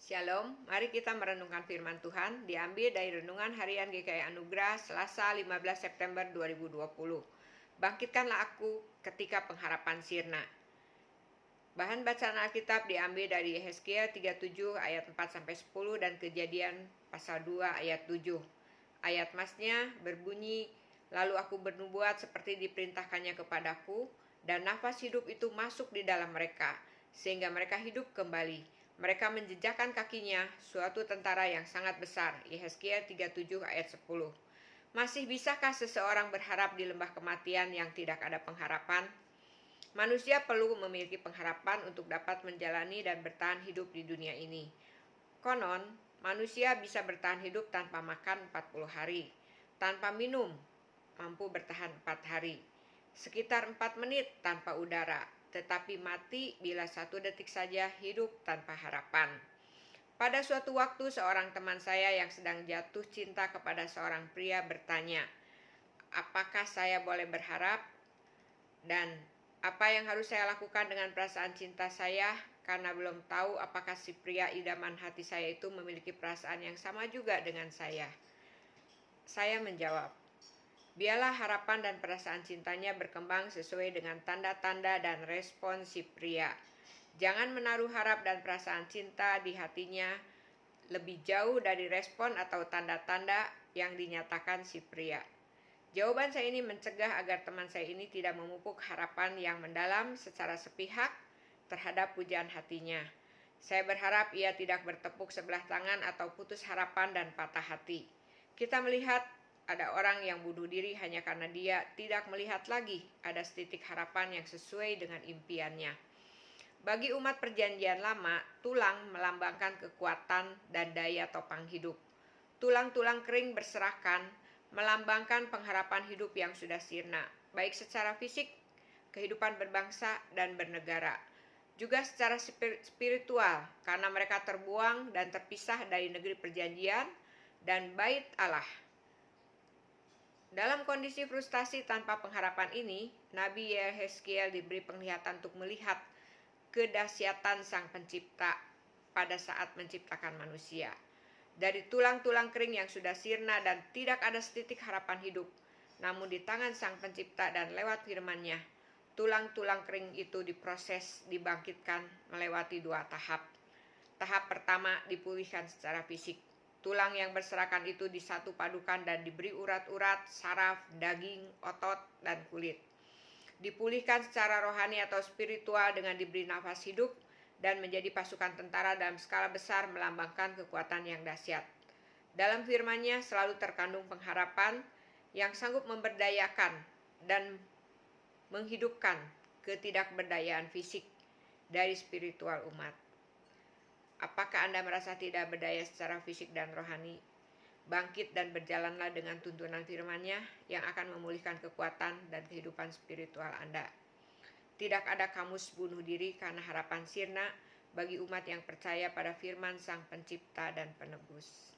Shalom, mari kita merenungkan firman Tuhan diambil dari Renungan Harian GKI Anugerah Selasa 15 September 2020. Bangkitkanlah aku ketika pengharapan sirna. Bahan bacaan Alkitab diambil dari Yehezkiel 37 ayat 4-10 dan Kejadian pasal 2 ayat 7. Ayat masnya berbunyi, "Lalu aku bernubuat seperti diperintahkannya kepadaku, dan nafas hidup itu masuk di dalam mereka, sehingga mereka hidup kembali. Mereka menjejakkan kakinya, suatu tentara yang sangat besar." Yehezkiel 37 ayat 10. Masih bisakah seseorang berharap di lembah kematian yang tidak ada pengharapan? Manusia perlu memiliki pengharapan untuk dapat menjalani dan bertahan hidup di dunia ini. Konon, manusia bisa bertahan hidup tanpa makan 40 hari, tanpa minum, mampu bertahan 4 hari, sekitar 4 menit tanpa udara, tetapi mati bila 1 detik saja hidup tanpa harapan. Pada suatu waktu, seorang teman saya yang sedang jatuh cinta kepada seorang pria bertanya, "Apakah saya boleh berharap? Dan apa yang harus saya lakukan dengan perasaan cinta saya, karena belum tahu apakah si pria idaman hati saya itu memiliki perasaan yang sama juga dengan saya." Saya menjawab, "Biarlah harapan dan perasaan cintanya berkembang sesuai dengan tanda-tanda dan respon si pria. Jangan menaruh harap dan perasaan cinta di hatinya lebih jauh dari respon atau tanda-tanda yang dinyatakan si pria." Jawaban saya ini mencegah agar teman saya ini tidak memupuk harapan yang mendalam secara sepihak terhadap pujaan hatinya. Saya berharap ia tidak bertepuk sebelah tangan atau putus harapan dan patah hati. Kita melihat ada orang yang bunuh diri hanya karena dia tidak melihat lagi ada setitik harapan yang sesuai dengan impiannya. Bagi umat perjanjian lama, tulang melambangkan kekuatan dan daya topang hidup. Tulang-tulang kering berserakan melambangkan pengharapan hidup yang sudah sirna, baik secara fisik, kehidupan berbangsa dan bernegara, juga secara spiritual, karena mereka terbuang dan terpisah dari negeri perjanjian dan bait Allah. Dalam kondisi frustasi tanpa pengharapan ini, Nabi Yehezkiel diberi penglihatan untuk melihat kedahsyatan Sang Pencipta pada saat menciptakan manusia. Dari tulang-tulang kering yang sudah sirna dan tidak ada setitik harapan hidup, namun di tangan Sang Pencipta dan lewat firman-Nya, tulang-tulang kering itu diproses dibangkitkan melewati 2 tahap. Tahap pertama, dipulihkan secara fisik. Tulang yang berserakan itu disatu padukan dan diberi urat-urat, saraf, daging, otot, dan kulit. Dipulihkan secara rohani atau spiritual dengan diberi nafas hidup dan menjadi pasukan tentara dalam skala besar melambangkan kekuatan yang dahsyat. Dalam firman-Nya selalu terkandung pengharapan yang sanggup memberdayakan dan menghidupkan ketidakberdayaan fisik dari spiritual umat. Apakah Anda merasa tidak berdaya secara fisik dan rohani? Bangkit dan berjalanlah dengan tuntunan firman-Nya yang akan memulihkan kekuatan dan kehidupan spiritual Anda. Tidak ada kamus bunuh diri karena harapan sirna bagi umat yang percaya pada firman Sang Pencipta dan Penebus.